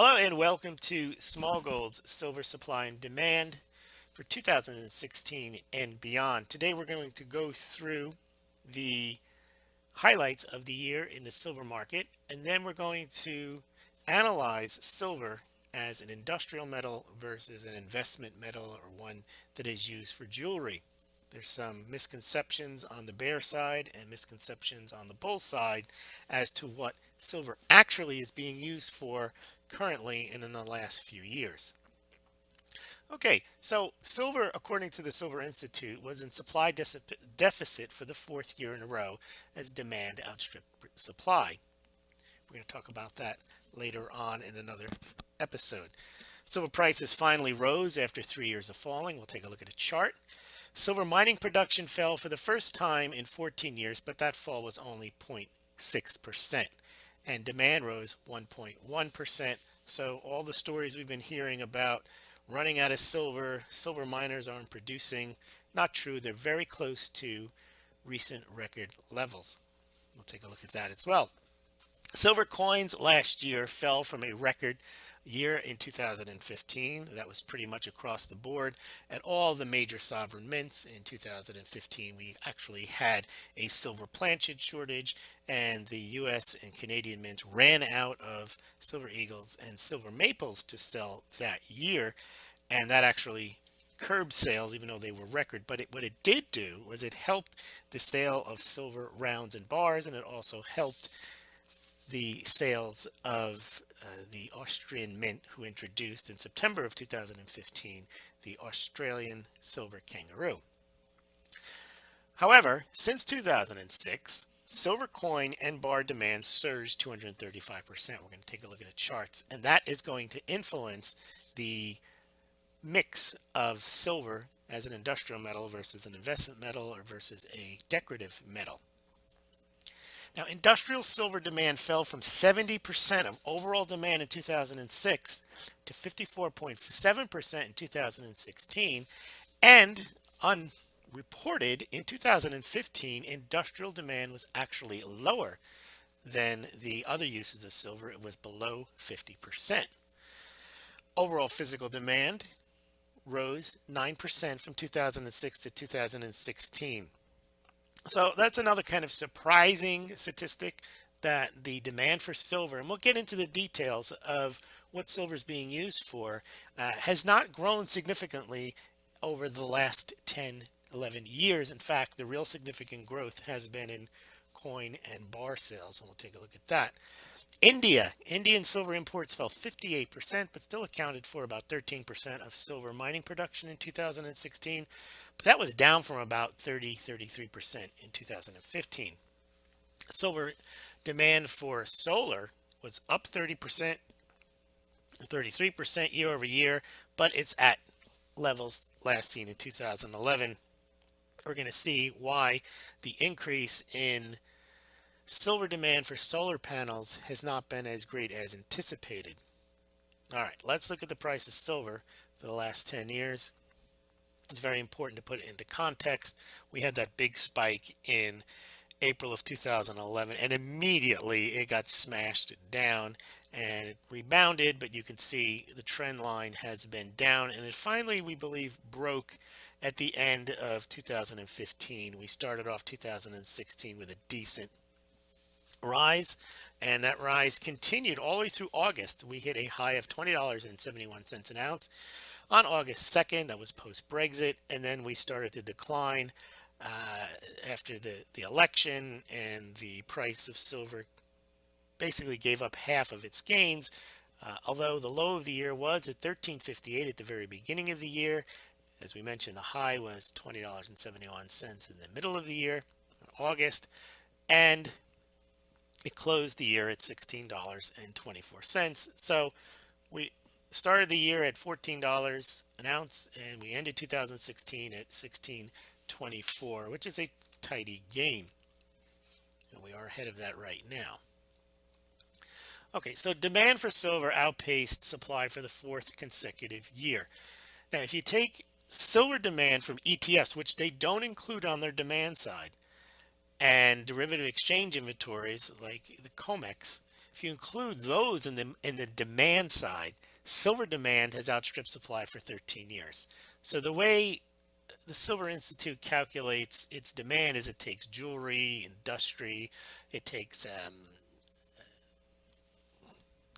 Hello and welcome to Smaulgld's Silver Supply and Demand for 2016 and beyond. Today we're going to go through the highlights of the year in the silver market, and then we're going to analyze silver as an industrial metal versus an investment metal, or one that is used for jewelry. There's some misconceptions on the bear side and misconceptions on the bull side as to what silver actually is being used for currently and in the last few years. Okay, so silver, according to the Silver Institute, was in supply deficit for the fourth year in a row as demand outstripped supply. We're going to talk about that later on in another episode. Silver prices finally rose after 3 years of falling. We'll take a look at a chart. Silver mining production fell for the first time in 14 years, but that fall was only 0.6%. And demand rose 1.1%. So all the stories we've been hearing about running out of silver, silver miners aren't producing, not true. They're very close to recent record levels. We'll take a look at that as well. Silver coins last year fell from a record year in 2015. That was pretty much across the board at all the major sovereign mints. In 2015, we actually had a silver planchet shortage, and the US and Canadian mints ran out of silver eagles and silver maples to sell that year, and that actually curbed sales even though they were record. But what it did do was it helped the sale of silver rounds and bars, and it also helped the sales of the Austrian mint, who introduced in September of 2015 the Australian silver kangaroo. However, since 2006, silver coin and bar demand surged 235%. We're going to take a look at the charts, and that is going to influence the mix of silver as an industrial metal versus an investment metal or versus a decorative metal. Now, industrial silver demand fell from 70% of overall demand in 2006 to 54.7% in 2016, and unreported in 2015, industrial demand was actually lower than the other uses of silver. It was below 50%. Overall physical demand rose 9% from 2006 to 2016. So that's another kind of surprising statistic, that the demand for silver, and we'll get into the details of what silver is being used for, has not grown significantly over the last 10, 11 years. In fact, the real significant growth has been in coin and bar sales, and we'll take a look at that. Indian silver imports fell 58%, but still accounted for about 13% of silver mining production in 2016. But that was down from about 33% in 2015. Silver demand for solar was up 30%, 33% year over year, but it's at levels last seen in 2011. We're going to see why the increase in silver demand for solar panels has not been as great as anticipated. All right, let's look at the price of silver for the last 10 years. It's very important to put it into context. We had that big spike in April of 2011, and immediately it got smashed down, and it rebounded, but you can see the trend line has been down, and it finally, we believe, broke at the end of 2015. We started off 2016 with a decent rise, and that rise continued all the way through August. We hit a high of $20.71 an ounce on August 2nd. That was post-Brexit, and then we started to decline after the election, and the price of silver basically gave up half of its gains, although the low of the year was at $13.58 at the very beginning of the year. As we mentioned, the high was $20.71 in the middle of the year, August, and it closed the year at $16.24. So we started the year at $14 an ounce, and we ended 2016 at $16.24, which is a tidy gain. And we are ahead of that right now. Okay, so demand for silver outpaced supply for the fourth consecutive year. Now, if you take silver demand from ETFs, which they don't include on their demand side, and derivative exchange inventories like the COMEX, If you include those in the demand side, silver demand has outstripped supply for 13 years. So the way the Silver Institute calculates its demand is it takes jewelry, industry, it takes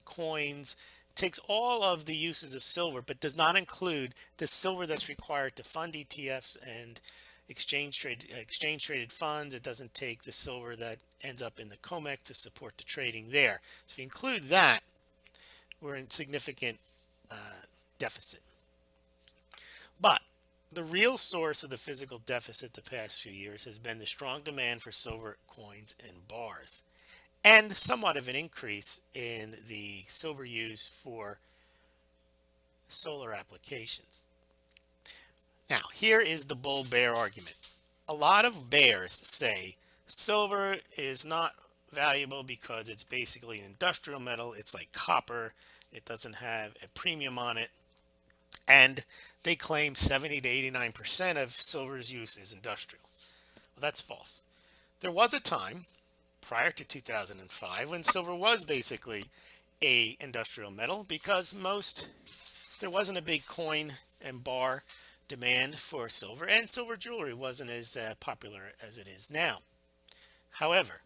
coins, takes all of the uses of silver, but does not include the silver that's required to fund ETFs and exchange traded funds. It doesn't take the silver that ends up in the COMEX to support the trading there. So if you include that, we're in significant deficit. But the real source of the physical deficit the past few years has been the strong demand for silver coins and bars, and somewhat of an increase in the silver use for solar applications. Now, here is the bull bear argument. A lot of bears say silver is not valuable because it's basically an industrial metal. It's like copper. It doesn't have a premium on it. And they claim 70 to 89% of silver's use is industrial. Well, that's false. There was a time prior to 2005 when silver was basically a industrial metal because there wasn't a big coin and bar demand for silver, and silver jewelry wasn't as popular as it is now. However,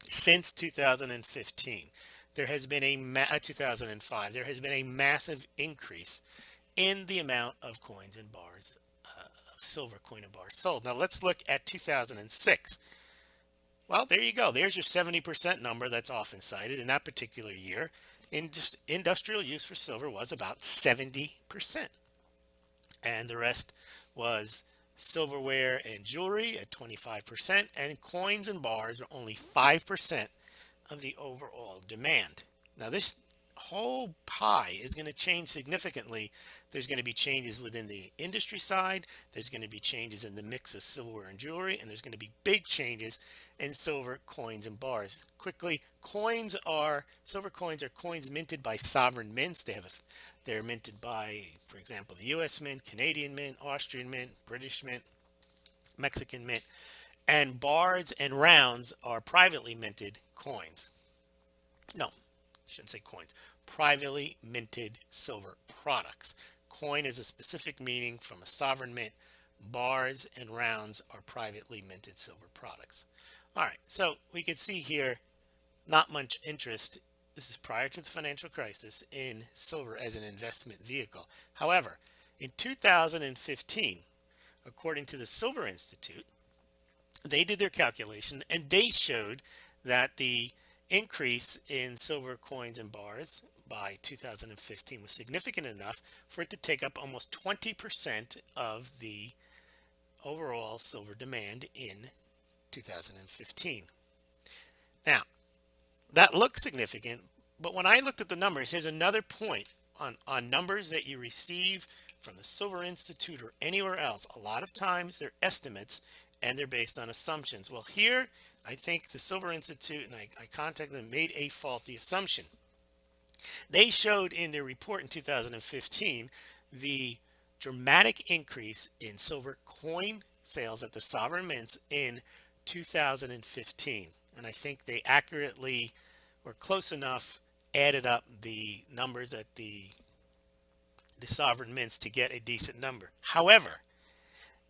since 2015, there has been 2005, there has been a massive increase in the amount of coins and bars, of silver coin and bars sold. Now let's look at 2006. Well, there you go. There's your 70% number that's often cited. In that particular year, industrial use for silver was about 70%. And the rest was silverware and jewelry at 25%, and coins and bars were only 5% of the overall demand. Now, this whole pie is going to change significantly. There's going to be changes within the industry side. There's going to be changes in the mix of silverware and jewelry, and there's going to be big changes in silver coins and bars. Quickly, silver coins are coins minted by sovereign mints. They're minted by, for example, the U.S. Mint, Canadian Mint, Austrian Mint, British Mint, Mexican Mint, and bars and rounds are privately minted coins. No, I shouldn't say coins. Privately minted silver products. Coin is a specific meaning from a sovereign mint. Bars and rounds are privately minted silver products. All right, so we can see here not much interest. This is prior to the financial crisis in silver as an investment vehicle. However, in 2015, according to the Silver Institute, they did their calculation and they showed that the increase in silver coins and bars by 2015 was significant enough for it to take up almost 20% of the overall silver demand in 2015. Now, that looks significant, but when I looked at the numbers, here's another point on numbers that you receive from the Silver Institute or anywhere else. A lot of times they're estimates and they're based on assumptions. Well, here, I think the Silver Institute, and I contacted them, made a faulty assumption. They showed in their report in 2015 the dramatic increase in silver coin sales at the sovereign mints in 2015. And I think they accurately or close enough added up the numbers at the sovereign mints to get a decent number. However,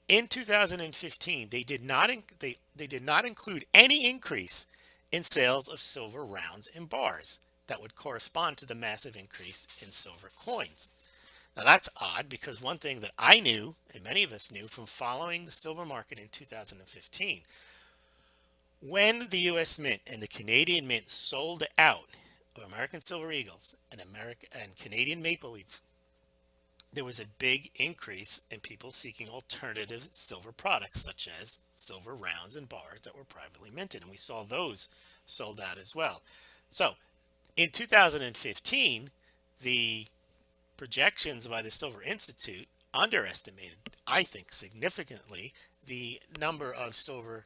in 2015, they did not include any increase in sales of silver rounds and bars that would correspond to the massive increase in silver coins. Now that's odd because one thing that I knew and many of us knew from following the silver market in 2015, when the U.S. Mint and the Canadian Mint sold out of American Silver Eagles and Canadian Maple Leaf, there was a big increase in people seeking alternative silver products such as silver rounds and bars that were privately minted, and we saw those sold out as well. So in 2015, the projections by the Silver Institute underestimated, I think, significantly the number of silver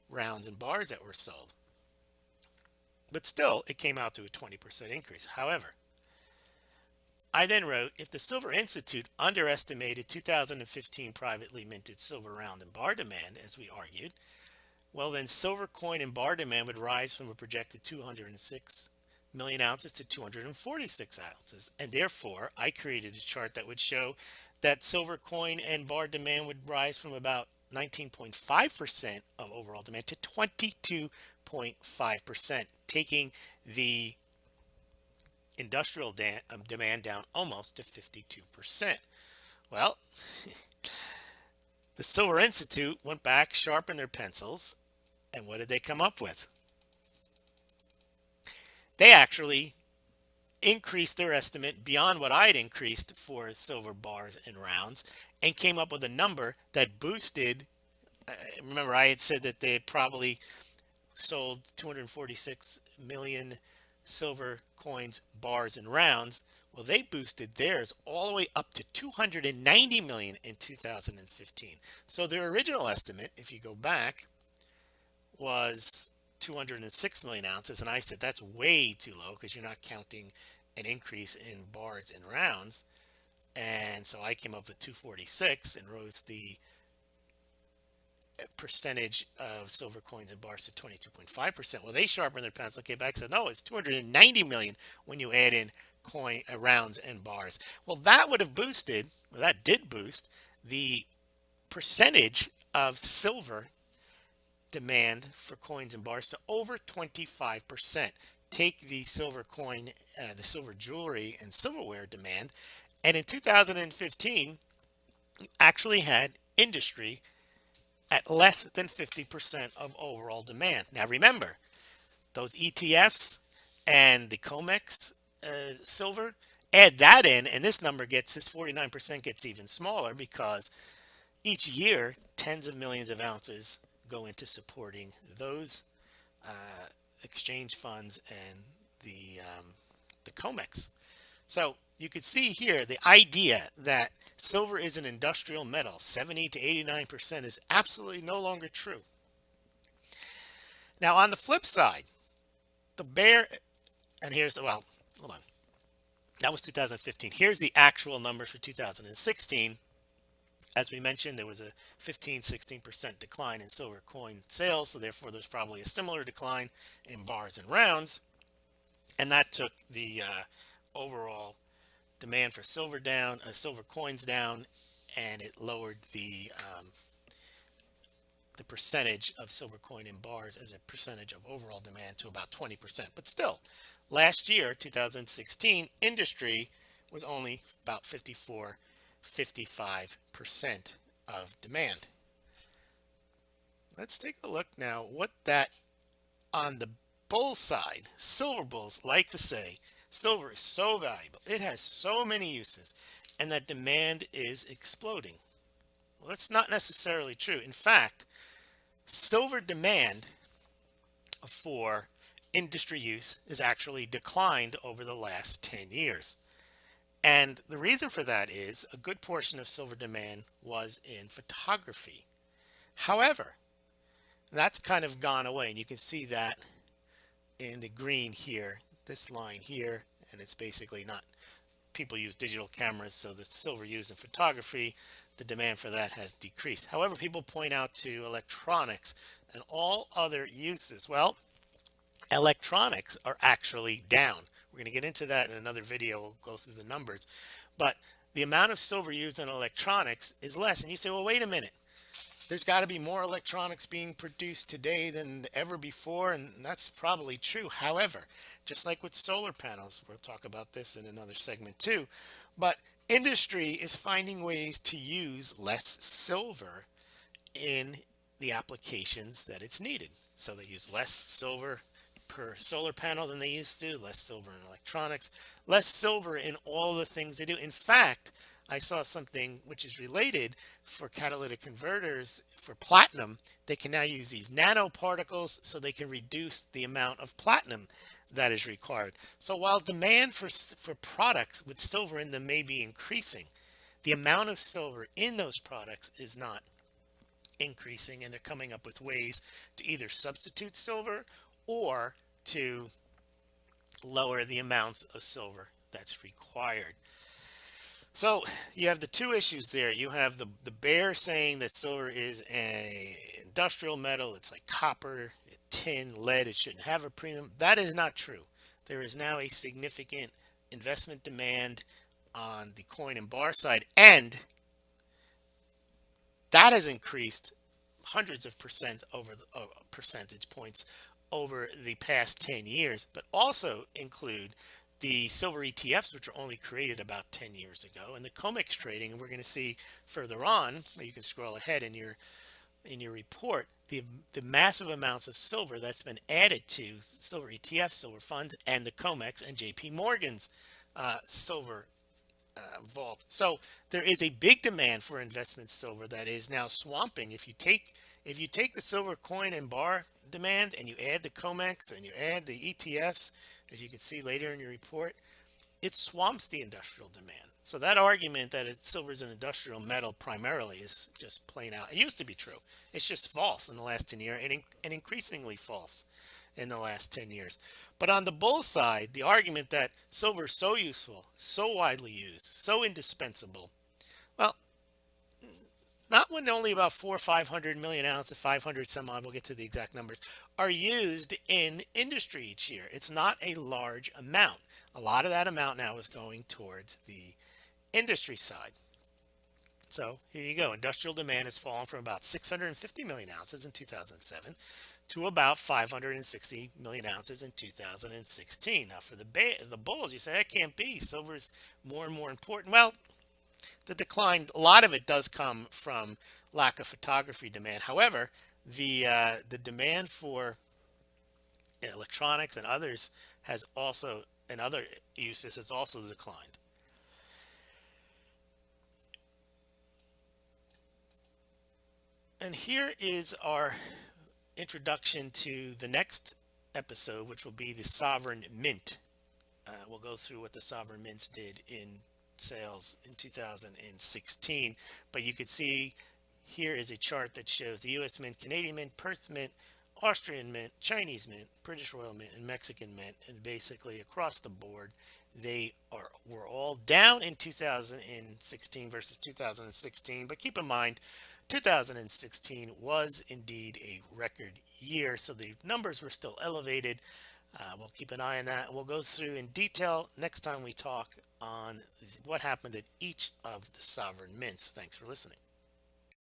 rounds and bars that were sold. But still, it came out to a 20% increase. However, I then wrote, if the Silver Institute underestimated 2015 privately minted silver round and bar demand, as we argued, well then silver coin and bar demand would rise from a projected 206 million ounces to 246 ounces. And therefore, I created a chart that would show that silver coin and bar demand would rise from about 19.5% of overall demand to 22.5%, taking the industrial demand down almost to 52%. Well, the Silver Institute went back, sharpened their pencils, and what did they come up with? They actually increased their estimate beyond what I'd increased for silver bars and rounds, and came up with a number that boosted. Remember, I had said that they had probably sold 246 million silver coins, bars, and rounds. Well, they boosted theirs all the way up to 290 million in 2015. So their original estimate, if you go back, was 206 million ounces, and I said that's way too low because you're not counting an increase in bars and rounds. And so I came up with 246 and rose the percentage of silver coins and bars to 22.5%. Well, they sharpened their pencil, came back and said, no, it's 290 million when you add in coin rounds and bars. Well, that would have boosted, well, that did boost the percentage of silver demand for coins and bars to over 25%. Take the silver coin, the silver jewelry and silverware demand, and in 2015, actually had industry at less than 50% of overall demand. Now remember, those ETFs and the COMEX silver, add that in, and this number gets, this 49% gets even smaller because each year, tens of millions of ounces go into supporting those exchange funds and the COMEX. So you could see here the idea that silver is an industrial metal, 70 to 89%, is absolutely no longer true. Now on the flip side, the bear, and here's, well, hold on. That was 2015. Here's the actual numbers for 2016. As we mentioned, there was a 15-16% decline in silver coin sales, so therefore there's probably a similar decline in bars and rounds, and that took the overall demand for silver down, silver coins down, and it lowered the percentage of silver coin in bars as a percentage of overall demand to about 20%. But still, last year, 2016, industry was only about 55% of demand. Let's take a look now what that on the bull side, silver bulls like to say, silver is so valuable, it has so many uses, and that demand is exploding. Well, that's not necessarily true. In fact, silver demand for industry use is actually declined over the last 10 years. And the reason for that is a good portion of silver demand was in photography. However, that's kind of gone away, and you can see that in the green here, this line here, and it's basically not, people use digital cameras, so the silver used in photography, the demand for that has decreased. However, people point out to electronics and all other uses. Well, electronics are actually down. We're going to get into that in another video. We'll go through the numbers. But the amount of silver used in electronics is less. And you say, well, wait a minute. There's got to be more electronics being produced today than ever before, and that's probably true. However, just like with solar panels, we'll talk about this in another segment too, but industry is finding ways to use less silver in the applications that it's needed. So they use less silver per solar panel than they used to, less silver in electronics, less silver in all the things they do. In fact, I saw something which is related for catalytic converters for platinum. They can now use these nanoparticles so they can reduce the amount of platinum that is required. So while demand for products with silver in them may be increasing, the amount of silver in those products is not increasing, and they're coming up with ways to either substitute silver or to lower the amounts of silver that's required. So you have the two issues there. You have the bear saying that silver is an industrial metal. It's like copper, tin, lead. It shouldn't have a premium. That is not true. there is now a significant investment demand on the coin and bar side, and that has increased hundreds of percent over the percentage points over the past 10 years, but also include the silver ETFs, which were only created about 10 years ago, and the COMEX trading. And we're going to see further on, you can scroll ahead in your report, the massive amounts of silver that's been added to silver ETFs, silver funds, and the COMEX and JP Morgan's silver vault. So there is a big demand for investment silver that is now swamping. If you take the silver coin and bar demand and you add the COMEX and you add the ETFs, as you can see later in your report, it swamps the industrial demand. So that argument that silver is an industrial metal primarily is just plain out. It used to be true. It's just false in the last 10 years, and increasingly false in the last 10 years. But on the bull side, the argument that silver is so useful, so widely used, so indispensable, well, not when only about 400 or 500 million ounces, 500 some odd, we'll get to the exact numbers, are used in industry each year. It's not a large amount. A lot of that amount now is going towards the industry side. So here you go. Industrial demand has fallen from about 650 million ounces in 2007 to about 560 million ounces in 2016. Now for the bulls, you say that can't be. Silver's more and more important. Well, the decline, a lot of it does come from lack of photography demand. However, the demand for electronics and others has also, and other uses, has also declined. And here is our introduction to the next episode, which will be the sovereign mint. We'll go through what the sovereign mints did in sales in 2016, but you could see here is a chart that shows the US Mint, Canadian Mint, Perth Mint, Austrian Mint, Chinese Mint, British Royal Mint, and Mexican Mint, and basically across the board were all down in 2016 versus 2016. But keep in mind, 2016 was indeed a record year, so the numbers were still elevated. We'll keep an eye on that. We'll go through in detail next time we talk on what happened at each of the sovereign mints. Thanks for listening.